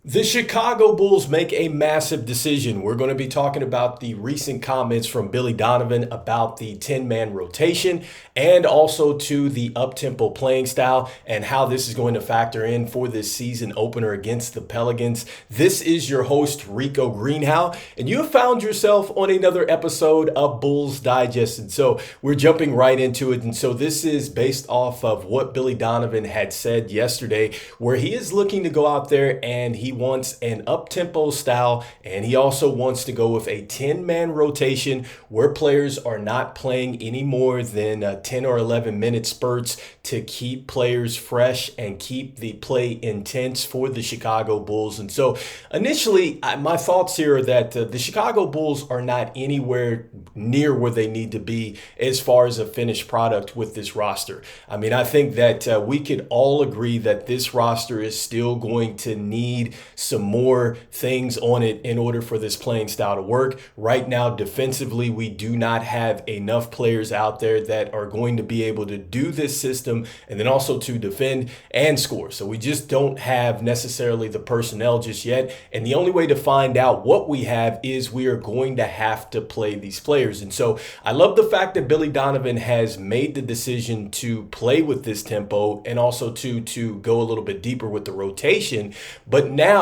The Chicago Bulls make a massive decision. We're going to be talking about the recent comments from Billy Donovan about the 10-man rotation and also to the up-tempo playing style and how this is going to factor in for this season opener against the Pelicans. This is your host, Rico Greenhowe, and you have found yourself on another episode of Bulls Digest. And so we're jumping right into it. And so this is based off of what Billy Donovan had said yesterday, where he is looking to go out there and he wants an up-tempo style, and he also wants to go with a 10-man rotation where players are not playing any more than 10 or 11-minute spurts to keep players fresh and keep the play intense for the Chicago Bulls. And so initially, my thoughts here are that the Chicago Bulls are not anywhere near where they need to be as far as a finished product with this roster. I mean, I think that we could all agree that this roster is still going to need some more things on it in order for this playing style to work. Right now, defensively, we do not have enough players out there that are going to be able to do this system and then also to defend and score. So we just don't have necessarily the personnel just yet. And the only way to find out what we have is we are going to have to play these players. And so I love the fact that Billy Donovan has made the decision to play with this tempo and also to go a little bit deeper with the rotation. But now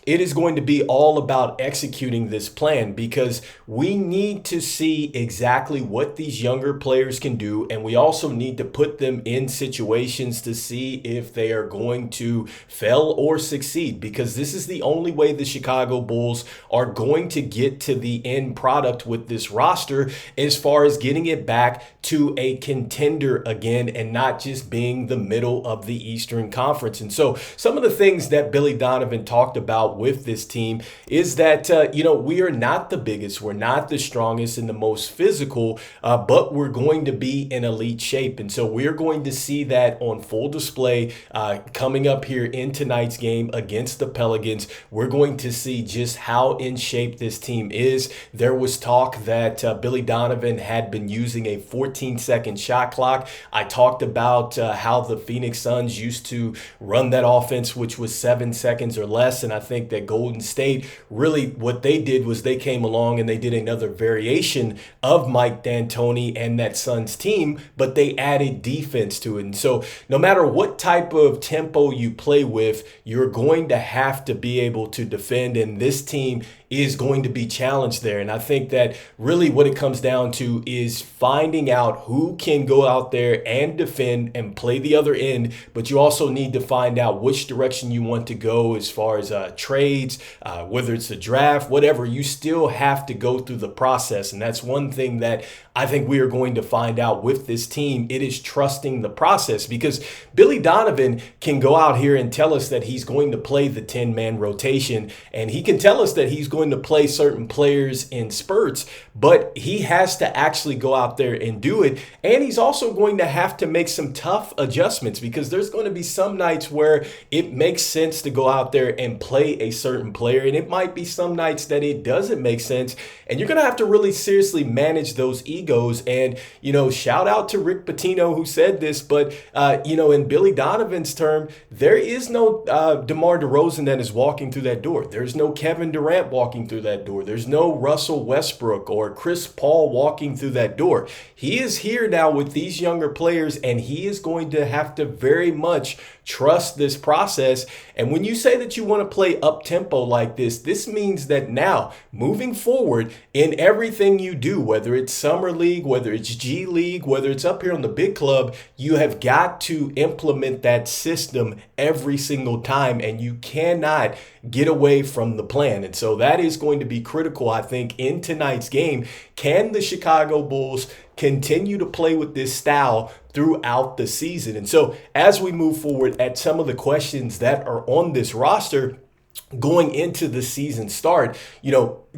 it is going to be all about executing this plan because we need to see exactly what these younger players can do. And we also need to put them in situations to see if they are going to fail or succeed, because this is the only way the Chicago Bulls are going to get to the end product with this roster as far as getting it back to a contender again and not just being the middle of the Eastern Conference. And so some of the things that Billy Donovan talked about with this team is that, we are not the biggest, we're not the strongest and the most physical, but we're going to be in elite shape. And so we're going to see that on full display coming up here in tonight's game against the Pelicans. We're going to see just how in shape this team is. There was talk that Billy Donovan had been using a 14-second shot clock. I talked about how the Phoenix Suns used to run that offense, which was 7 seconds or less. And I think that Golden State, really what they did was they came along and they did another variation of Mike D'Antoni and that Suns team, but they added defense to it. And so no matter what type of tempo you play with, you're going to have to be able to defend. And this team is going to be challenged there. And I think that really what it comes down to is finding out who can go out there and defend and play the other end, but you also need to find out which direction you want to go as far as trades, whether it's the draft, whatever. You still have to go through the process. And that's one thing that I think we are going to find out with this team. It is trusting the process, because Billy Donovan can go out here and tell us that he's going to play the 10-man rotation, and he can tell us that he's going to play certain players in spurts, but he has to actually go out there and do it. And he's also going to have to make some tough adjustments, because there's going to be some nights where it makes sense to go out there and play a certain player, and it might be some nights that it doesn't make sense. And you're going to have to really seriously manage those egos. And, shout out to Rick Pitino who said this, but, in Billy Donovan's term, there is no DeMar DeRozan that is walking through that door. There's no Kevin Durant walking through that door. There's no Russell Westbrook or Chris Paul walking through that door. He is here now with these younger players, and he is going to have to very much trust this process. And when you say that you want to play up tempo like this means that now moving forward in everything you do, whether it's summer league, whether it's G League, whether it's up here on the big club, you have got to implement that system every single time, and you cannot get away from the plan. And so that is going to be critical, I think, in tonight's game. Can the Chicago Bulls continue to play with this style throughout the season? And so as we move forward at some of the questions that are on this roster going into the season start,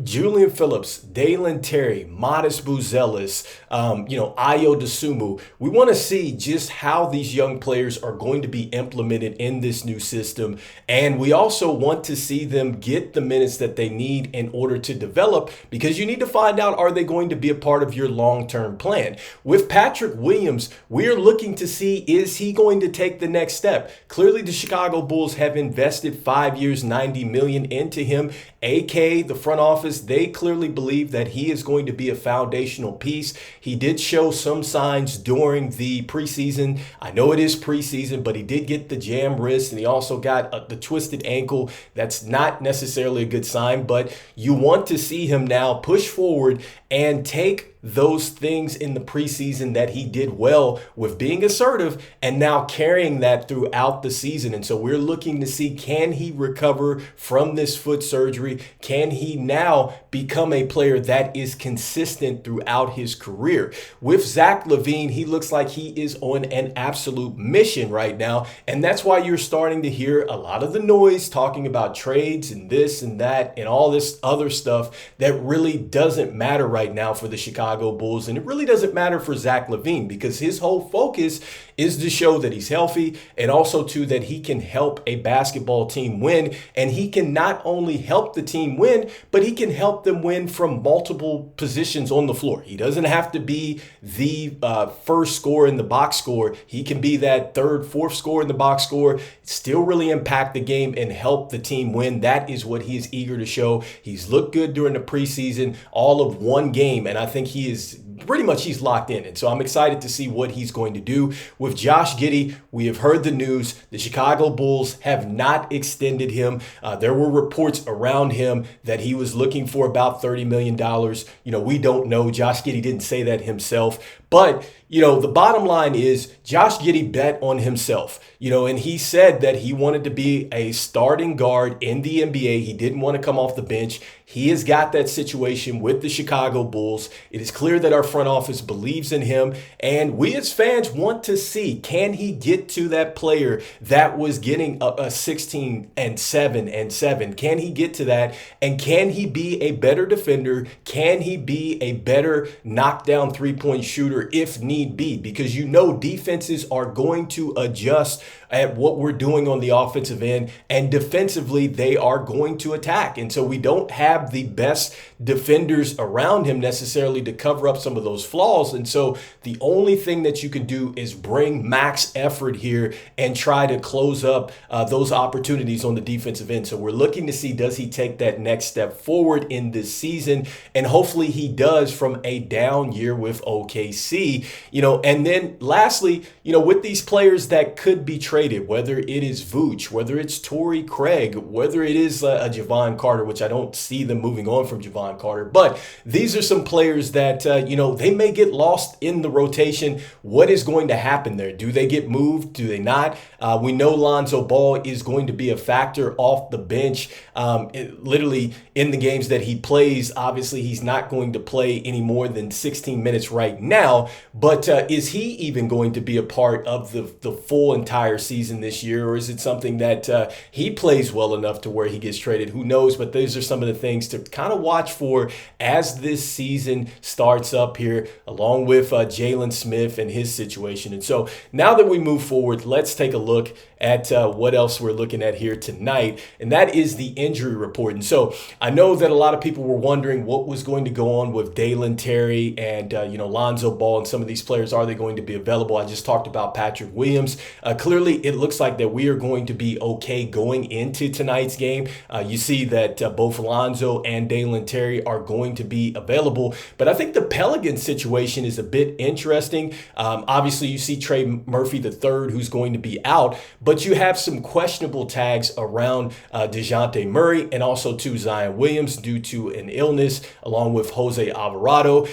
Julian Phillips, Dalen Terry, Modest Buzelis, Ayo Dosunmu. We want to see just how these young players are going to be implemented in this new system. And we also want to see them get the minutes that they need in order to develop, because you need to find out, are they going to be a part of your long-term plan? With Patrick Williams, we're looking to see, is he going to take the next step? Clearly, the Chicago Bulls have invested 5 years, $90 million into him. AK, the front office, they clearly believe that he is going to be a foundational piece. He did show some signs during the preseason. I know it is preseason, but he did get the jam wrist, and he also got the twisted ankle. That's not necessarily a good sign, but you want to see him now push forward and take those things in the preseason that he did well with being assertive, and now carrying that throughout the season. And so we're looking to see, can he recover from this foot surgery? Can he now become a player that is consistent throughout his career? With Zach LaVine, he looks like he is on an absolute mission right now. And that's why you're starting to hear a lot of the noise talking about trades and this and that and all this other stuff that really doesn't matter right now for the Chicago Bulls. And it really doesn't matter for Zach LaVine, because his whole focus is to show that he's healthy, and also too that he can help a basketball team win. And he can not only help the team win, but he can help them win from multiple positions on the floor. He doesn't have to be the first scorer in the box score. He can be that third, fourth scorer in the box score, still really impact the game and help the team win. That is what he is eager to show. He's looked good during the preseason, all of one game, and I think he's locked in. And so I'm excited to see what he's going to do. With Josh Giddy, we have heard the news. The Chicago Bulls have not extended him. There were reports around him that he was looking for about $30 million. We don't know. Josh Giddy didn't say that himself. But, the bottom line is Josh Giddy bet on himself, and he said that he wanted to be a starting guard in the NBA. He didn't want to come off the bench. He has got that situation with the Chicago Bulls. It is clear that our front office believes in him, and we as fans want to see, can he get to that player that was getting a 16 and 7 and 7? Can he get to that? And can he be a better defender? Can he be a better knockdown three-point shooter if need be? Because defenses are going to adjust at what we're doing on the offensive end, and defensively they are going to attack. And so we don't have the best defenders around him necessarily to cover up some of those flaws. And so the only thing that you can do is bring max effort here and try to close up those opportunities on the defensive end. So we're looking to see, does he take that next step forward in this season? And hopefully he does, from a down year with OKC. And then lastly, with these players that could be traded, whether it is Vooch, whether it's Torrey Craig, whether it is a Javon Carter, which I don't see them moving on from Javon Carter, but these are some players that, they may get lost in the rotation. What is going to happen there? Do they get moved? Do they not? We know Lonzo Ball is going to be a factor off the bench, literally in the games that he plays. Obviously, he's not going to play any more than 16 minutes right now, but is he even going to be a part of the full entire season this year, or is it something that he plays well enough to where he gets traded? Who knows? But those are some of the things to kind of watch for as this season starts up here, along with Jalen Smith and his situation. And so now that we move forward, let's take a look at what else we're looking at here tonight, and that is the injury report. And so I know that a lot of people were wondering what was going to go on with Dalen Terry and Lonzo Ball and some of these players. Are they going to be available? I just talked about Patrick Williams. Clearly, it looks like that we are going to be okay going into tonight's game. You see that both Lonzo and Dalen Terry are going to be available, but I think the Pelicans situation is a bit interesting. Obviously, you see Trey Murphy III, who's going to be out, but you have some questionable tags around DeJounte Murray and also to Zion Williams due to an illness, along with Jose Alvarado.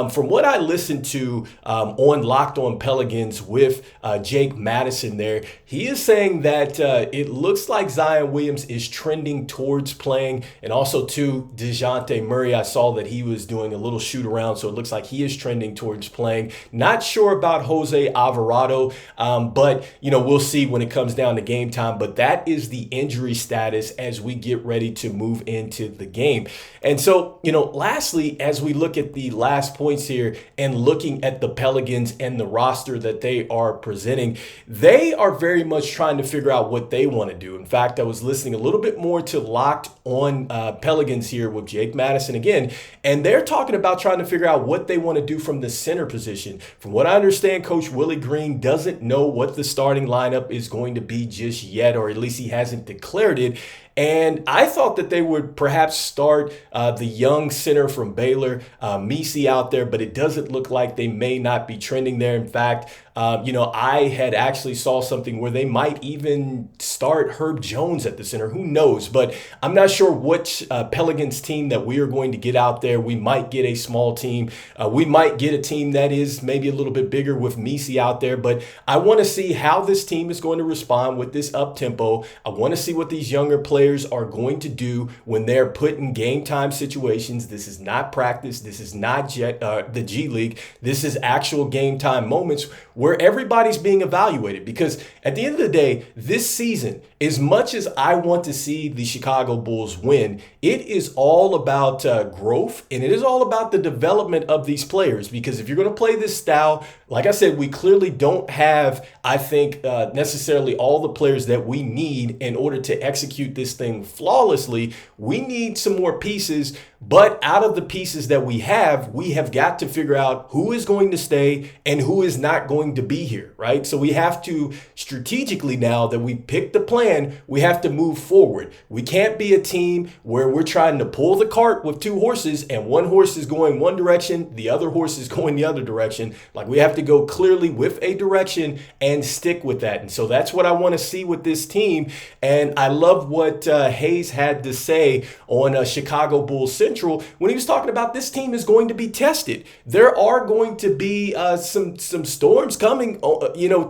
From what I listened to on Locked On Pelicans with Jake Madison there, he is saying that it looks like Zion Williams is trending towards playing, and also to DeJounte Murray, I saw that he was doing a little shoot around, so it looks like like he is trending towards playing. Not sure about Jose Alvarado, but we'll see when it comes down to game time. But that is the injury status as we get ready to move into the game. And so, lastly, as we look at the last points here and looking at the Pelicans and the roster that they are presenting, they are very much trying to figure out what they want to do. In fact, I was listening a little bit more to Locked On Pelicans here with Jake Madison again, and they're talking about trying to figure out what they want to do from the center position. From what I understand, Coach Willie Green doesn't know what the starting lineup is going to be just yet, or at least he hasn't declared it. And I thought that they would perhaps start the young center from Baylor, Misi, out there, but it doesn't look like they may not be trending there. In fact, I had actually saw something where they might even start Herb Jones at the center. Who knows? But I'm not sure which Pelicans team that we are going to get out there. We might get a small team. We might get a team that is maybe a little bit bigger with Misi out there. But I want to see how this team is going to respond with this up tempo. I want to see what these younger players are going to do when they're put in game time situations. This is not practice. This is not the G League. This is actual game time moments where everybody's being evaluated. Because at the end of the day, this season, as much as I want to see the Chicago Bulls win, it is all about growth, and it is all about the development of these players. Because if you're going to play this style, like I said, we clearly don't have, I think, necessarily all the players that we need in order to execute this thing flawlessly. We need some more pieces, but out of the pieces that we have got to figure out who is going to stay and who is not going to be here, right? So we have to strategically, now that we picked the plan, we have to move forward. We can't be a team where we're trying to pull the cart with two horses and one horse is going one direction, the other horse is going the other direction. Like, we have to go clearly with a direction and stick with that. And so that's what I want to see with this team. And I love what Hayes had to say on Chicago Bulls Central when he was talking about this team is going to be tested. There are going to be some storms coming,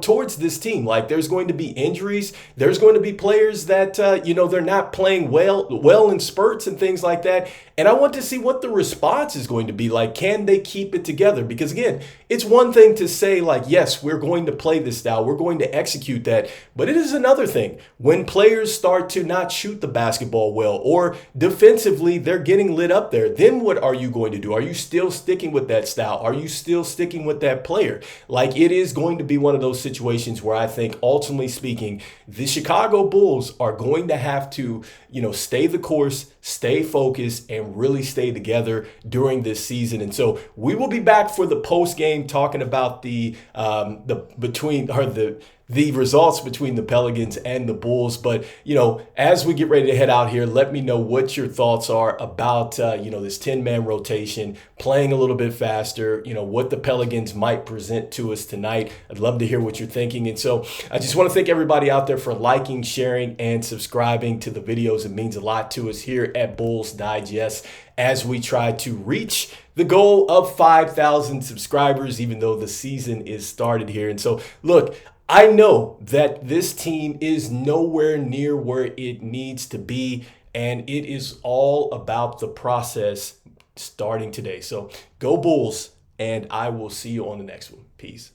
towards this team. Like, there's going to be injuries. There's going to be players that, they're not playing well in spurts and things like that. And I want to see what the response is going to be like. Can they keep it together? Because again, it's one thing to say, like, yes, we're going to play this style, we're going to execute that. But it is another thing when players start to not shoot the basketball well, or defensively they're getting lit up there. Then what are you going to do? Are you still sticking with that style? Are you still sticking with that player? Like, it is going to be one of those situations where I think, ultimately speaking, the Chicago Bulls are going to have to, stay the course, stay focused, and really stay together during this season. And so we will be back for the post game talking about the results between the Pelicans and the Bulls. But, as we get ready to head out here, let me know what your thoughts are about, this 10-man rotation, playing a little bit faster, what the Pelicans might present to us tonight. I'd love to hear what you're thinking. And so I just want to thank everybody out there for liking, sharing, and subscribing to the videos. It means a lot to us here at Bulls Digest as we try to reach the goal of 5,000 subscribers, even though the season is started here. And so, look, I know that this team is nowhere near where it needs to be, and it is all about the process starting today. So go Bulls, and I will see you on the next one. Peace.